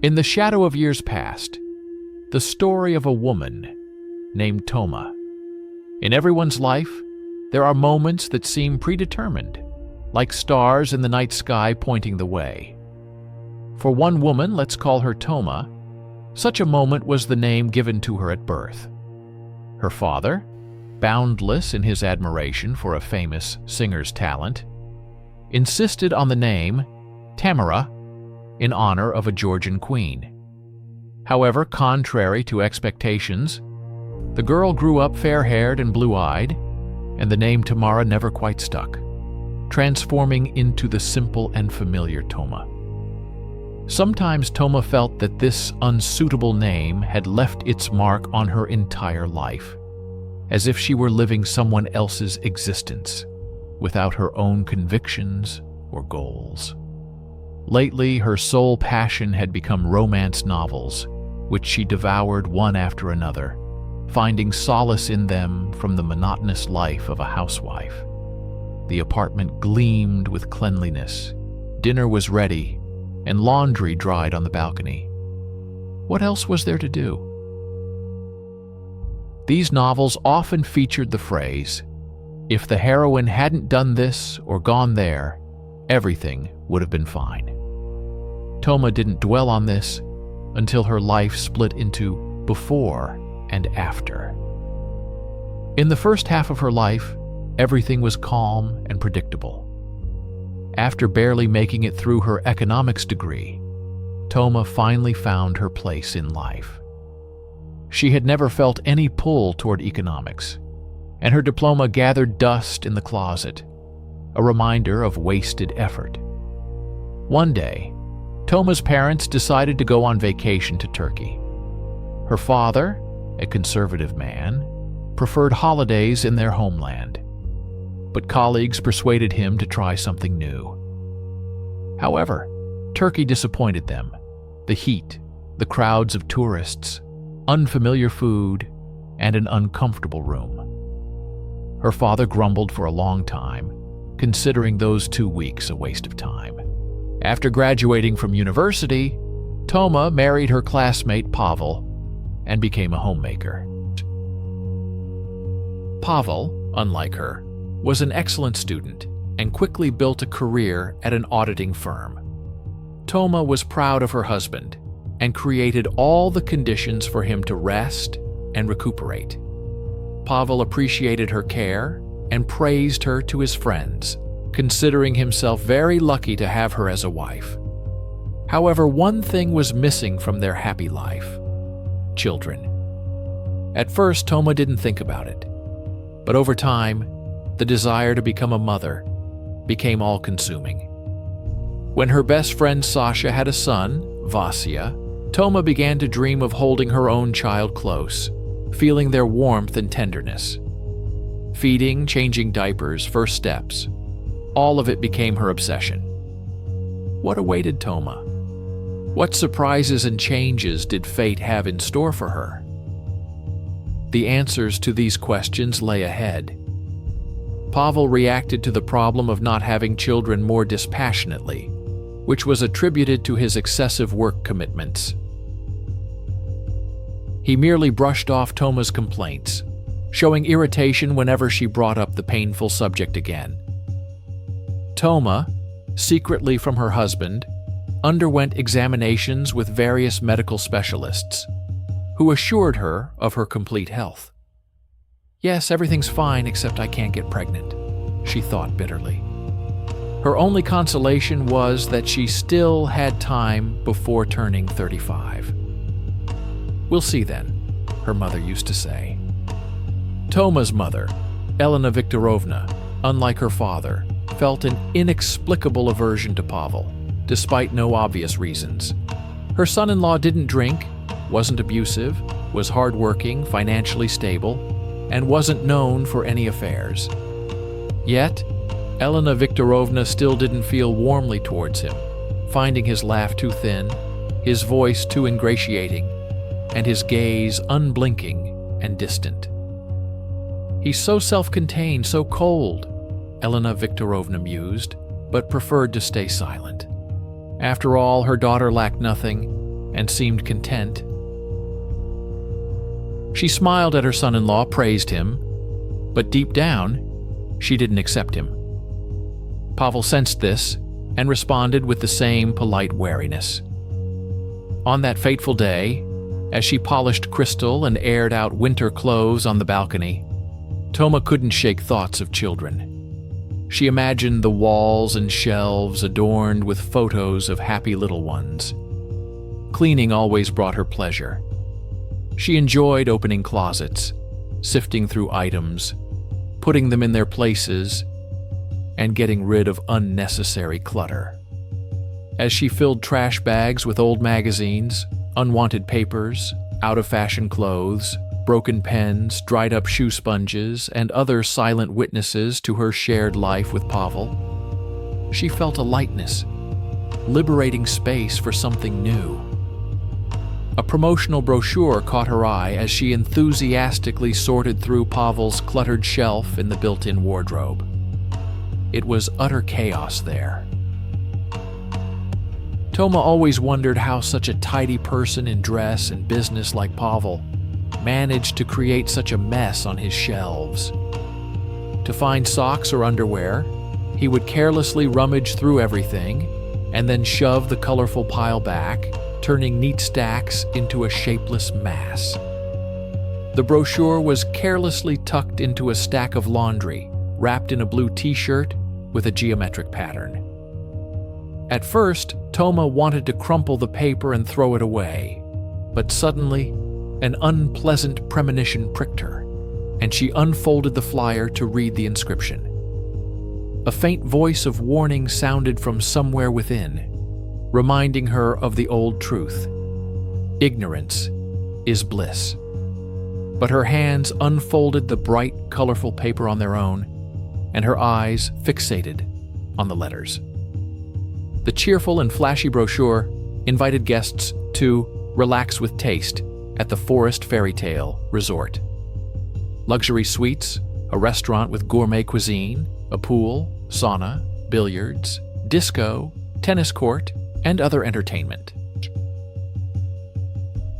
In the shadow of years past, the story of a woman named Toma. In everyone's life, there are moments that seem predetermined, like stars in the night sky pointing the way. For one woman, let's call her Toma, such a moment was the name given to her at birth. Her father, boundless in his admiration for a famous singer's talent, insisted on the name Tamara in honor of a Georgian queen. However, contrary to expectations, the girl grew up fair-haired and blue-eyed, and the name Tamara never quite stuck, transforming into the simple and familiar Toma. Sometimes Toma felt that this unsuitable name had left its mark on her entire life, as if she were living someone else's existence, without her own convictions or goals. Lately, her sole passion had become romance novels, which she devoured one after another, finding solace in them from the monotonous life of a housewife. The apartment gleamed with cleanliness, dinner was ready, and laundry dried on the balcony. What else was there to do? These novels often featured the phrase, "If the heroine hadn't done this or gone there, everything would have been fine." Toma didn't dwell on this until her life split into before and after. In the first half of her life, everything was calm and predictable. After barely making it through her economics degree, Toma finally found her place in life. She had never felt any pull toward economics, and her diploma gathered dust in the closet, a reminder of wasted effort. One day, Toma's parents decided to go on vacation to Turkey. Her father, a conservative man, preferred holidays in their homeland, but colleagues persuaded him to try something new. However, Turkey disappointed them. The heat, the crowds of tourists, unfamiliar food, and an uncomfortable room. Her father grumbled for a long time, considering those 2 weeks a waste of time. After graduating from university, Toma married her classmate Pavel and became a homemaker. Pavel, unlike her, was an excellent student and quickly built a career at an auditing firm. Toma was proud of her husband and created all the conditions for him to rest and recuperate. Pavel appreciated her care and praised her to his friends, considering himself very lucky to have her as a wife. However, one thing was missing from their happy life: children. At first, Toma didn't think about it, but over time, the desire to become a mother became all-consuming. When her best friend Sasha had a son, Vasya, Toma began to dream of holding her own child close, feeling their warmth and tenderness. Feeding, changing diapers, first steps, all of it became her obsession. What awaited Toma? What surprises and changes did fate have in store for her? The answers to these questions lay ahead. Pavel reacted to the problem of not having children more dispassionately, which was attributed to his excessive work commitments. He merely brushed off Toma's complaints, showing irritation whenever she brought up the painful subject again. Toma, secretly from her husband, underwent examinations with various medical specialists, who assured her of her complete health. "Yes, everything's fine except I can't get pregnant," she thought bitterly. Her only consolation was that she still had time before turning 35. "We'll see then," her mother used to say. Toma's mother, Elena Viktorovna, unlike her father, felt an inexplicable aversion to Pavel, despite no obvious reasons. Her son-in-law didn't drink, wasn't abusive, was hardworking, financially stable, and wasn't known for any affairs. Yet, Elena Viktorovna still didn't feel warmly towards him, finding his laugh too thin, his voice too ingratiating, and his gaze unblinking and distant. "He's so self-contained, so cold," Elena Viktorovna mused, but preferred to stay silent. After all, her daughter lacked nothing, and seemed content. She smiled at her son-in-law, praised him, but deep down, she didn't accept him. Pavel sensed this and responded with the same polite wariness. On that fateful day, as she polished crystal and aired out winter clothes on the balcony, Toma couldn't shake thoughts of children. She imagined the walls and shelves adorned with photos of happy little ones. Cleaning always brought her pleasure. She enjoyed opening closets, sifting through items, putting them in their places, and getting rid of unnecessary clutter. As she filled trash bags with old magazines, unwanted papers, out-of-fashion clothes, broken pens, dried-up shoe sponges, and other silent witnesses to her shared life with Pavel, she felt a lightness, liberating space for something new. A promotional brochure caught her eye as she enthusiastically sorted through Pavel's cluttered shelf in the built-in wardrobe. It was utter chaos there. Toma always wondered how such a tidy person in dress and business like Pavel managed to create such a mess on his shelves. To find socks or underwear, he would carelessly rummage through everything and then shove the colorful pile back, turning neat stacks into a shapeless mass. The brochure was carelessly tucked into a stack of laundry, wrapped in a blue t-shirt with a geometric pattern. At first, Toma wanted to crumple the paper and throw it away, but suddenly, an unpleasant premonition pricked her, and she unfolded the flyer to read the inscription. A faint voice of warning sounded from somewhere within, reminding her of the old truth: ignorance is bliss. But her hands unfolded the bright, colorful paper on their own, and her eyes fixated on the letters. The cheerful and flashy brochure invited guests to relax with taste at the Forest Fairy Tale Resort. Luxury suites, a restaurant with gourmet cuisine, a pool, sauna, billiards, disco, tennis court, and other entertainment.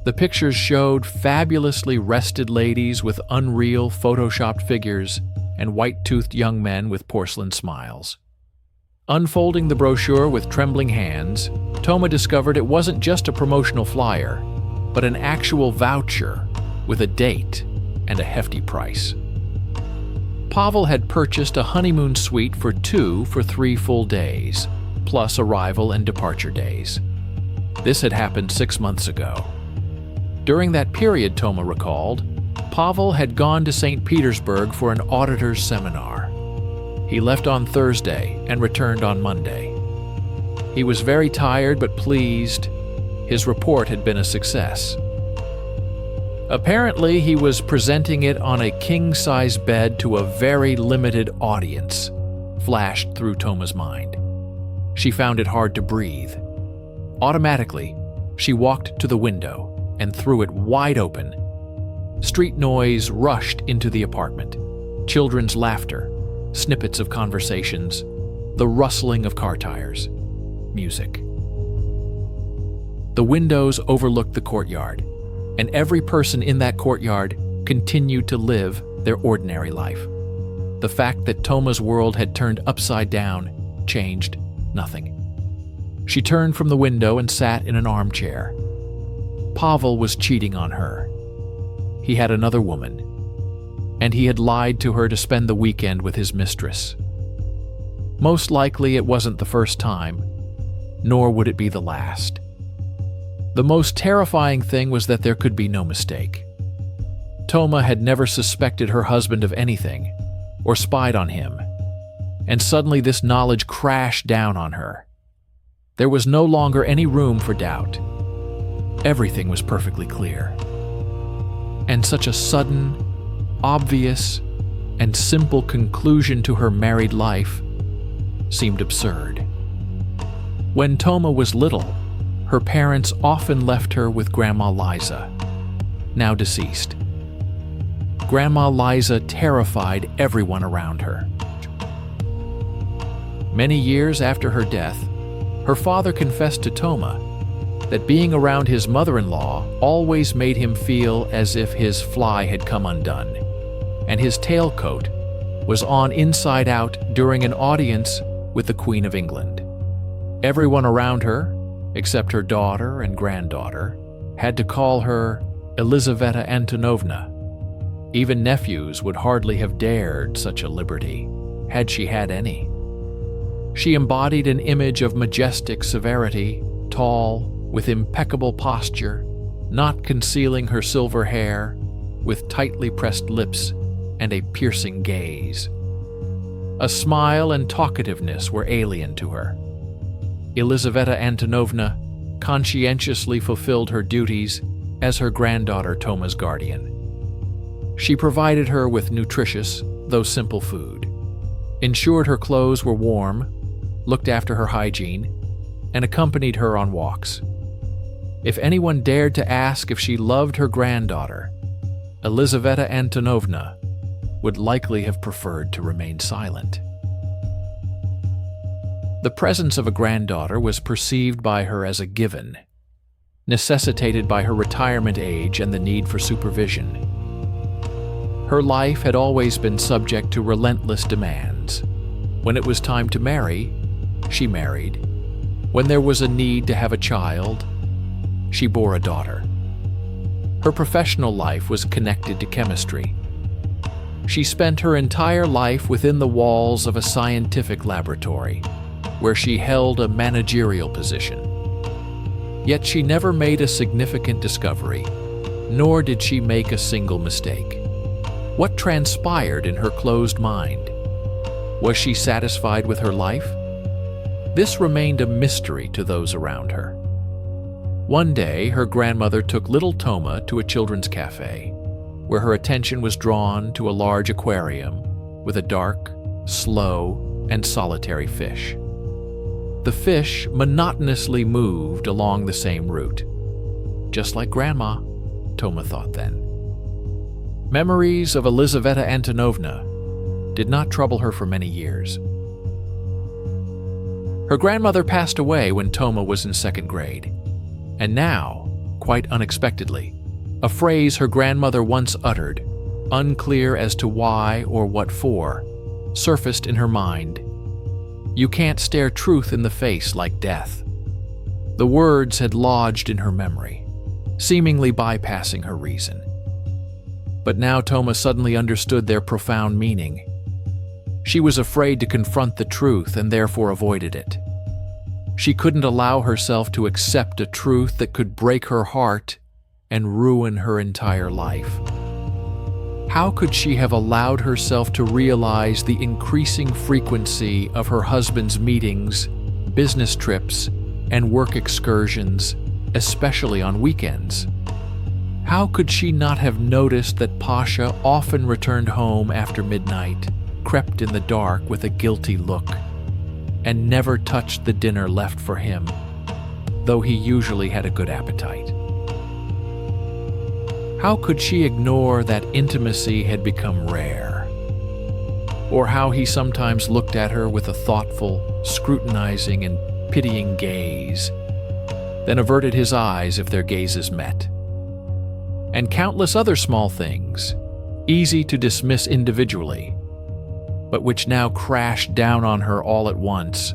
The pictures showed fabulously rested ladies with unreal photoshopped figures and white-toothed young men with porcelain smiles. Unfolding the brochure with trembling hands, Toma discovered it wasn't just a promotional flyer, but an actual voucher with a date and a hefty price. Pavel had purchased a honeymoon suite for 2 for 3 full days, plus arrival and departure days. This had happened 6 months ago. During that period, Toma recalled, Pavel had gone to St. Petersburg for an auditor's seminar. He left on Thursday and returned on Monday. He was very tired but pleased. His report had been a success. Apparently, he was presenting it on a king-size bed to a very limited audience, flashed through Toma's mind. She found it hard to breathe. Automatically, she walked to the window and threw it wide open. Street noise rushed into the apartment. Children's laughter, snippets of conversations, the rustling of car tires, music. The windows overlooked the courtyard, and every person in that courtyard continued to live their ordinary life. The fact that Toma's world had turned upside down changed nothing. She turned from the window and sat in an armchair. Pavel was cheating on her. He had another woman, and he had lied to her to spend the weekend with his mistress. Most likely it wasn't the first time, nor would it be the last. The most terrifying thing was that there could be no mistake. Toma had never suspected her husband of anything, or spied on him, and suddenly this knowledge crashed down on her. There was no longer any room for doubt. Everything was perfectly clear. And such a sudden, obvious, and simple conclusion to her married life seemed absurd. When Toma was little, her parents often left her with Grandma Liza, now deceased. Grandma Liza terrified everyone around her. Many years after her death, her father confessed to Toma that being around his mother-in-law always made him feel as if his fly had come undone, and his tailcoat was on inside out during an audience with the Queen of England. Everyone around her, except her daughter and granddaughter, had to call her Elizaveta Antonovna. Even nephews would hardly have dared such a liberty, had she had any. She embodied an image of majestic severity, tall, with impeccable posture, not concealing her silver hair, with tightly pressed lips and a piercing gaze. A smile and talkativeness were alien to her. Elizaveta Antonovna conscientiously fulfilled her duties as her granddaughter Toma's guardian. She provided her with nutritious, though simple food, ensured her clothes were warm, looked after her hygiene, and accompanied her on walks. If anyone dared to ask if she loved her granddaughter, Elizaveta Antonovna would likely have preferred to remain silent. The presence of a granddaughter was perceived by her as a given, necessitated by her retirement age and the need for supervision. Her life had always been subject to relentless demands. When it was time to marry, she married. When there was a need to have a child, she bore a daughter. Her professional life was connected to chemistry. She spent her entire life within the walls of a scientific laboratory, where she held a managerial position. Yet she never made a significant discovery, nor did she make a single mistake. What transpired in her closed mind? Was she satisfied with her life? This remained a mystery to those around her. One day, her grandmother took little Toma to a children's cafe, where her attention was drawn to a large aquarium with a dark, slow, and solitary fish. The fish monotonously moved along the same route. Just like Grandma, Toma thought then. Memories of Elizaveta Antonovna did not trouble her for many years. Her grandmother passed away when Toma was in second grade. And now, quite unexpectedly, a phrase her grandmother once uttered, unclear as to why or what for, surfaced in her mind. "You can't stare truth in the face like death." The words had lodged in her memory, seemingly bypassing her reason. But now Toma suddenly understood their profound meaning. She was afraid to confront the truth and therefore avoided it. She couldn't allow herself to accept a truth that could break her heart and ruin her entire life. How could she have allowed herself to realize the increasing frequency of her husband's meetings, business trips, and work excursions, especially on weekends? How could she not have noticed that Pasha often returned home after midnight, crept in the dark with a guilty look, and never touched the dinner left for him, though he usually had a good appetite? How could she ignore that intimacy had become rare? Or how he sometimes looked at her with a thoughtful, scrutinizing, and pitying gaze, then averted his eyes if their gazes met? And countless other small things, easy to dismiss individually, but which now crashed down on her all at once,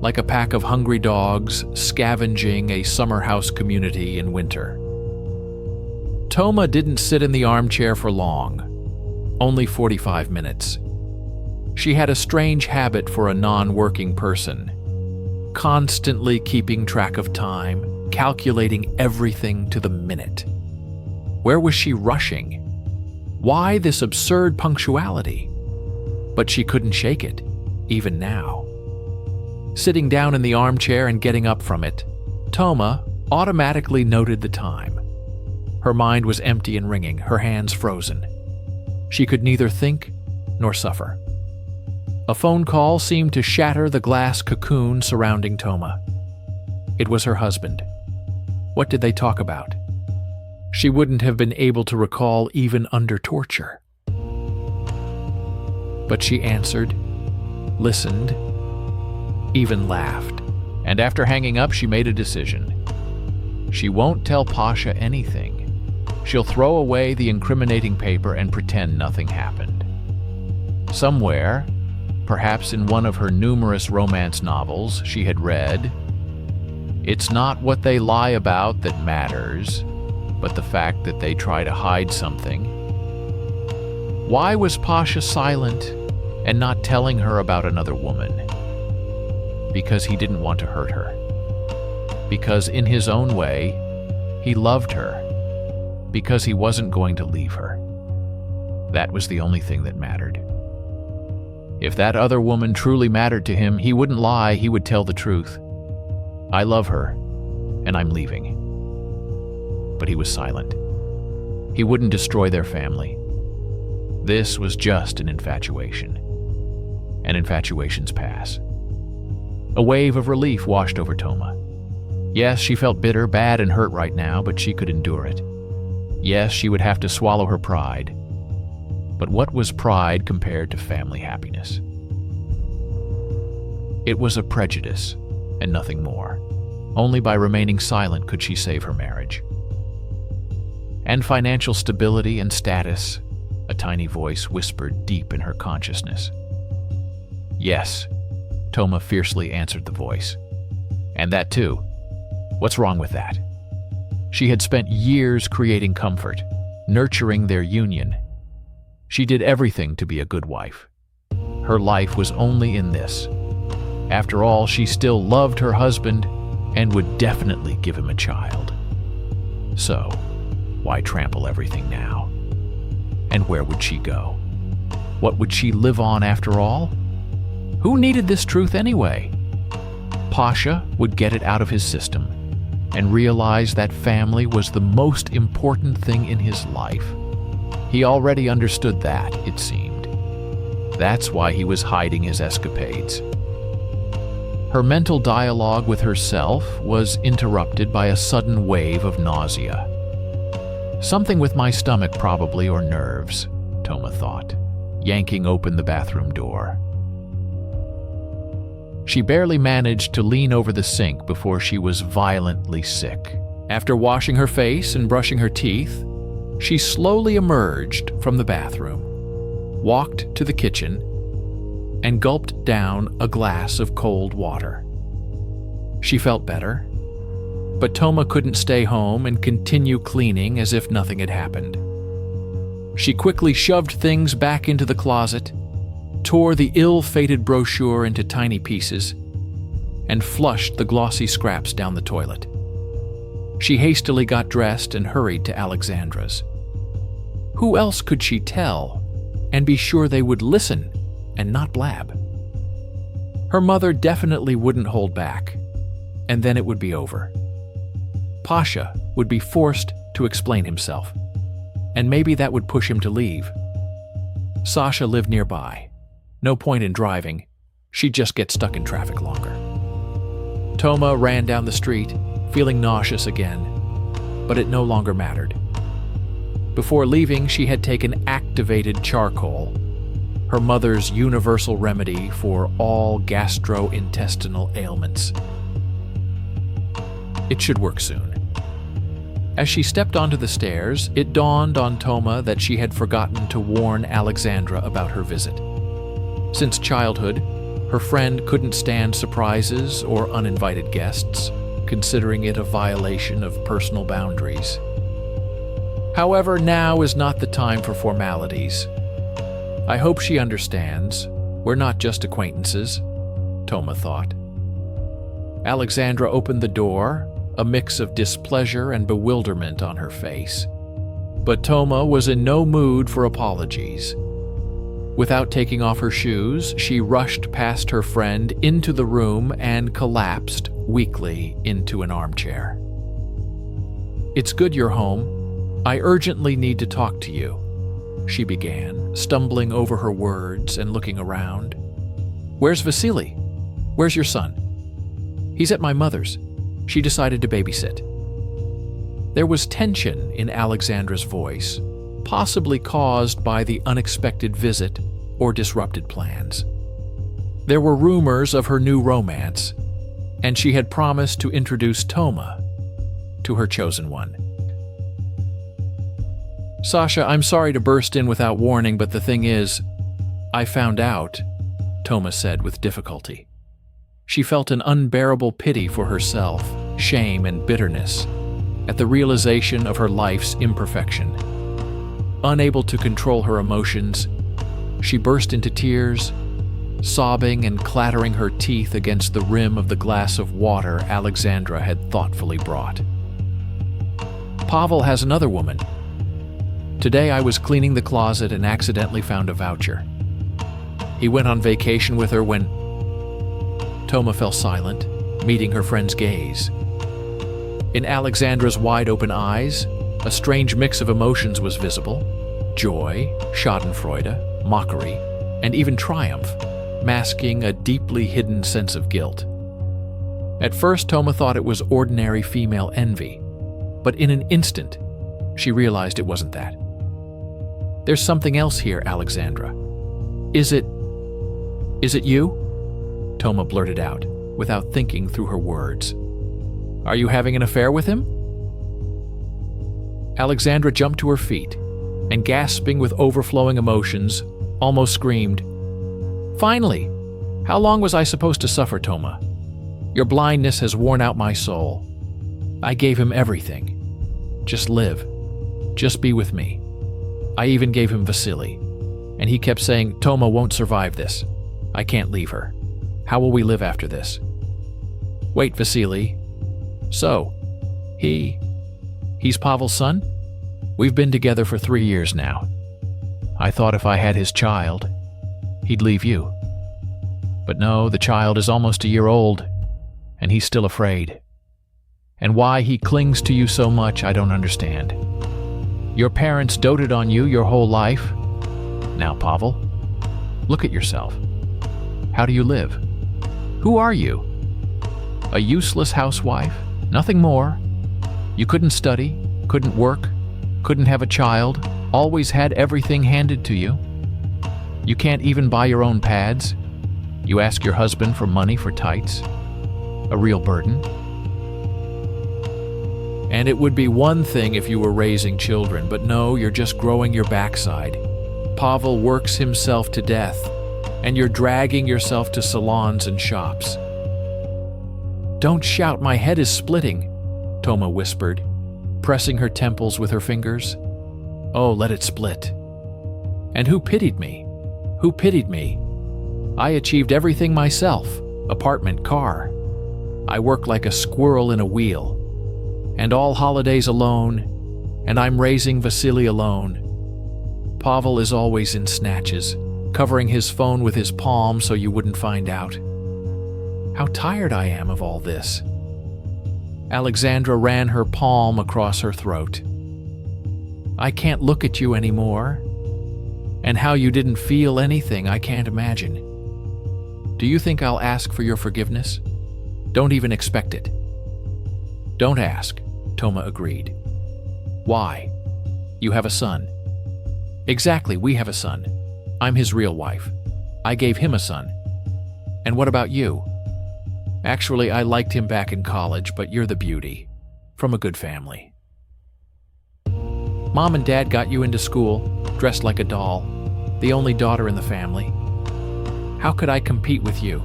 like a pack of hungry dogs scavenging a summer house community in winter. Toma didn't sit in the armchair for long, only 45 minutes. She had a strange habit for a non-working person, constantly keeping track of time, calculating everything to the minute. Where was she rushing? Why this absurd punctuality? But she couldn't shake it, even now. Sitting down in the armchair and getting up from it, Toma automatically noted the time. Her mind was empty and ringing, her hands frozen. She could neither think nor suffer. A phone call seemed to shatter the glass cocoon surrounding Toma. It was her husband. What did they talk about? She wouldn't have been able to recall even under torture. But she answered, listened, even laughed, and after hanging up, she made a decision. She won't tell Pasha anything. She'll throw away the incriminating paper and pretend nothing happened. Somewhere, perhaps in one of her numerous romance novels she had read, it's not what they lie about that matters, but the fact that they try to hide something. Why was Pasha silent and not telling her about another woman? Because he didn't want to hurt her. Because in his own way, he loved her. Because he wasn't going to leave her. That was the only thing that mattered. If that other woman truly mattered to him, he wouldn't lie, he would tell the truth. I love her, and I'm leaving. But he was silent. He wouldn't destroy their family. This was just an infatuation. And infatuations pass. A wave of relief washed over Toma. Yes, she felt bitter, bad, and hurt right now, but she could endure it. Yes, she would have to swallow her pride. But what was pride compared to family happiness? It was a prejudice, and nothing more. Only by remaining silent could she save her marriage. And financial stability and status, a tiny voice whispered deep in her consciousness. Yes, Toma fiercely answered the voice. And that too. What's wrong with that? She had spent years creating comfort, nurturing their union. She did everything to be a good wife. Her life was only in this. After all, she still loved her husband and would definitely give him a child. So, why trample everything now? And where would she go? What would she live on after all? Who needed this truth anyway? Pasha would get it out of his system and realize that family was the most important thing in his life. He already understood that, it seemed. That's why he was hiding his escapades. Her mental dialogue with herself was interrupted by a sudden wave of nausea. Something with my stomach probably, or nerves, Toma thought, yanking open the bathroom door. She barely managed to lean over the sink before she was violently sick. After washing her face and brushing her teeth, she slowly emerged from the bathroom, walked to the kitchen, and gulped down a glass of cold water. She felt better, but Toma couldn't stay home and continue cleaning as if nothing had happened. She quickly shoved things back into the closet, tore the ill-fated brochure into tiny pieces, and flushed the glossy scraps down the toilet. She hastily got dressed and hurried to Alexandra's. Who else could she tell and be sure they would listen and not blab? Her mother definitely wouldn't hold back, and then it would be over. Pasha would be forced to explain himself, and maybe that would push him to leave. Sasha lived nearby. No point in driving. She'd just get stuck in traffic longer. Toma ran down the street, feeling nauseous again, but it no longer mattered. Before leaving, she had taken activated charcoal, her mother's universal remedy for all gastrointestinal ailments. It should work soon. As she stepped onto the stairs, it dawned on Toma that she had forgotten to warn Alexandra about her visit. Since childhood, her friend couldn't stand surprises or uninvited guests, considering it a violation of personal boundaries. However, now is not the time for formalities. I hope she understands. We're not just acquaintances, Toma thought. Alexandra opened the door, a mix of displeasure and bewilderment on her face. But Toma was in no mood for apologies. Without taking off her shoes, she rushed past her friend into the room and collapsed weakly into an armchair. "It's good you're home. I urgently need to talk to you," she began, stumbling over her words and looking around. "Where's Vasily? Where's your son?" "He's at my mother's. She decided to babysit." There was tension in Alexandra's voice, possibly caused by the unexpected visit or disrupted plans. There were rumors of her new romance, and she had promised to introduce Toma. to her chosen one. "Sasha, I'm sorry to burst in without warning, but the thing is, I found out," Toma said with difficulty. She felt an unbearable pity for herself, shame and bitterness, at the realization of her life's imperfection. Unable to control her emotions, she burst into tears, sobbing and clattering her teeth against the rim of the glass of water Alexandra had thoughtfully brought. "Pavel has another woman. Today I was cleaning the closet and accidentally found a voucher. He went on vacation with her when—" Toma fell silent, meeting her friend's gaze. In Alexandra's wide-open eyes, a strange mix of emotions was visible: joy, schadenfreude, mockery, and even triumph, masking a deeply hidden sense of guilt. At first, Toma thought it was ordinary female envy, but in an instant, she realized it wasn't that. "There's something else here, Alexandra. Is it you?" Toma blurted out, without thinking through her words. "Are you having an affair with him?" Alexandra jumped to her feet, and gasping with overflowing emotions, almost screamed, "Finally! How long was I supposed to suffer, Toma? Your blindness has worn out my soul. I gave him everything. Just live. Just be with me. I even gave him Vasily, and he kept saying, 'Toma won't survive this. I can't leave her. How will we live after this?' Wait, Vasily. So, he's Pavel's son? We've been together for 3 years now. I thought if I had his child, he'd leave you. But no, the child is almost a year old, and he's still afraid. And why he clings to you so much, I don't understand. Your parents doted on you your whole life. Now, Pavel, look at yourself. How do you live? Who are you? A useless housewife? Nothing more? You couldn't study, couldn't work, couldn't have a child, always had everything handed to you. You can't even buy your own pads. You ask your husband for money for tights. A real burden. And it would be one thing if you were raising children, but no, you're just growing your backside. Pavel works himself to death, and you're dragging yourself to salons and shops." "Don't shout, my head is splitting," Toma whispered, pressing her temples with her fingers. "Oh, let it split. And who pitied me? Who pitied me? I achieved everything myself, apartment, car. I work like a squirrel in a wheel. And all holidays alone, and I'm raising Vasily alone. Pavel is always in snatches, covering his phone with his palm so you wouldn't find out. How tired I am of all this." Alexandra ran her palm across her throat. "I can't look at you anymore. And how you didn't feel anything, I can't imagine. Do you think I'll ask for your forgiveness? Don't even expect it." "Don't ask," Toma agreed. "Why? You have a son." "Exactly, we have a son. I'm his real wife. I gave him a son. And what about you? Actually, I liked him back in college, but you're the beauty. From a good family. Mom and Dad got you into school, dressed like a doll, the only daughter in the family. How could I compete with you?"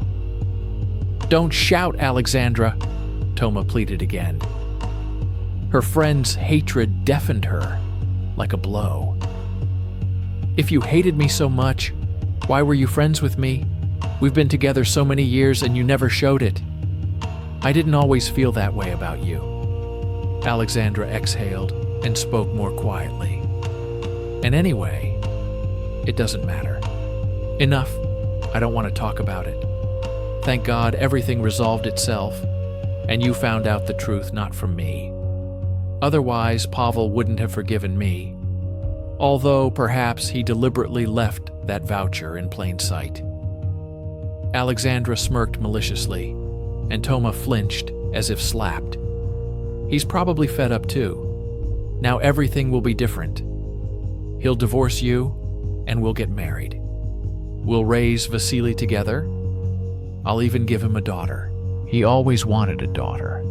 "Don't shout, Alexandra," Toma pleaded again. Her friend's hatred deafened her, like a blow. "If you hated me so much, why were you friends with me? We've been together so many years and you never showed it. I didn't always feel that way about you." Alexandra exhaled and spoke more quietly. "And anyway, it doesn't matter. Enough. I don't want to talk about it. Thank God everything resolved itself, and you found out the truth not from me. Otherwise, Pavel wouldn't have forgiven me, although perhaps he deliberately left that voucher in plain sight." Alexandra smirked maliciously, and Toma flinched as if slapped. "He's probably fed up too. Now everything will be different. He'll divorce you, and we'll get married. We'll raise Vasily together. I'll even give him a daughter. He always wanted a daughter."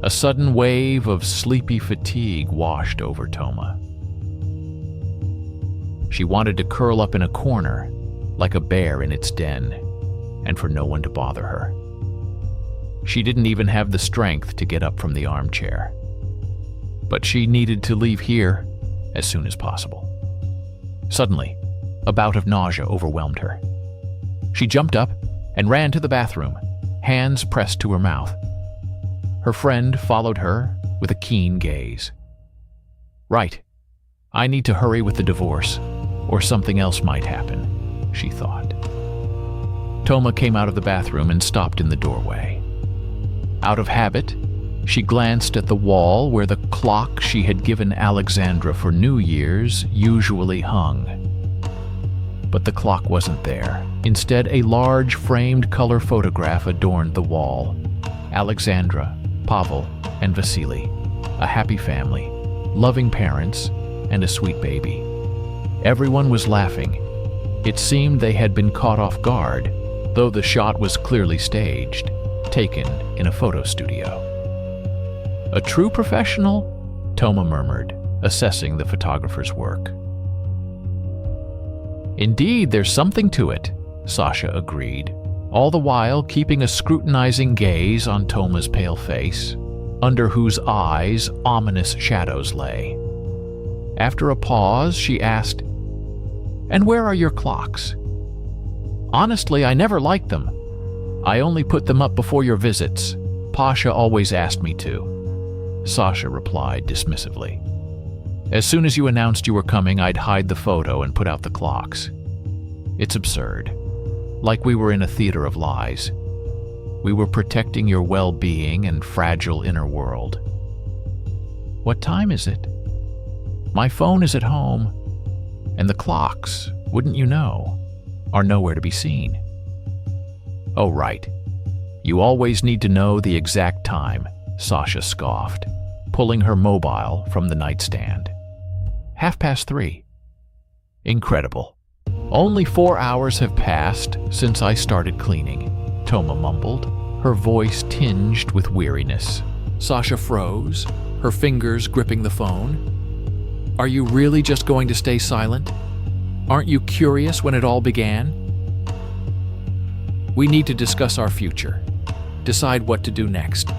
A sudden wave of sleepy fatigue washed over Toma. She wanted to curl up in a corner, like a bear in its den, and for no one to bother her. She didn't even have the strength to get up from the armchair. But she needed to leave here as soon as possible. Suddenly, a bout of nausea overwhelmed her. She jumped up and ran to the bathroom, hands pressed to her mouth. Her friend followed her with a keen gaze. Right, I need to hurry with the divorce, or something else might happen, she thought. Toma came out of the bathroom and stopped in the doorway. Out of habit, she glanced at the wall where the clock she had given Alexandra for New Year's usually hung. But the clock wasn't there. Instead, a large framed color photograph adorned the wall. Alexandra, Pavel, and Vasily, a happy family, loving parents, and a sweet baby. Everyone was laughing. It seemed they had been caught off guard, though the shot was clearly staged, taken in a photo studio. A true professional, Toma murmured, assessing the photographer's work. Indeed, there's something to it, Sasha agreed, all the while keeping a scrutinizing gaze on Toma's pale face, under whose eyes ominous shadows lay. After a pause, she asked, "And where are your clocks?" "Honestly, I never liked them. I only put them up before your visits. Pasha always asked me to," Sasha replied dismissively. "As soon as you announced you were coming, I'd hide the photo and put out the clocks. It's absurd. Like we were in a theater of lies. We were protecting your well-being and fragile inner world." "What time is it?" "My phone is at home, and the clocks, wouldn't you know, are nowhere to be seen." "Oh, right. You always need to know the exact time," Sasha scoffed, pulling her mobile from the nightstand. 3:30. "Incredible. Only 4 hours have passed since I started cleaning," Toma mumbled, her voice tinged with weariness. Sasha froze, her fingers gripping the phone. "Are you really just going to stay silent? Aren't you curious when it all began?" "We need to discuss our future. Decide what to do next."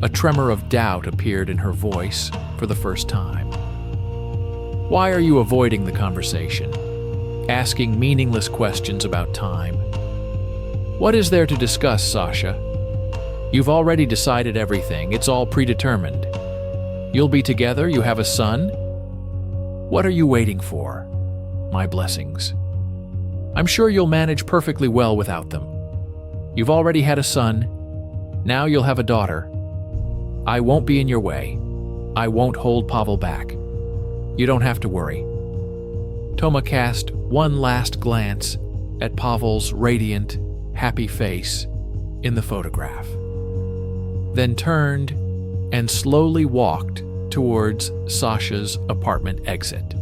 A tremor of doubt appeared in her voice for the first time. "Why are you avoiding the conversation? Asking meaningless questions about time? What is there to discuss, Sasha? You've already decided everything. It's all predetermined. You'll be together, you have a son. What are you waiting for? My blessings. I'm sure you'll manage perfectly well without them. You've already had a son. Now you'll have a daughter. I won't be in your way. I won't hold Pavel back. You don't have to worry." Toma cast one last glance at Pavel's radiant, happy face in the photograph, then turned and slowly walked towards Sasha's apartment exit.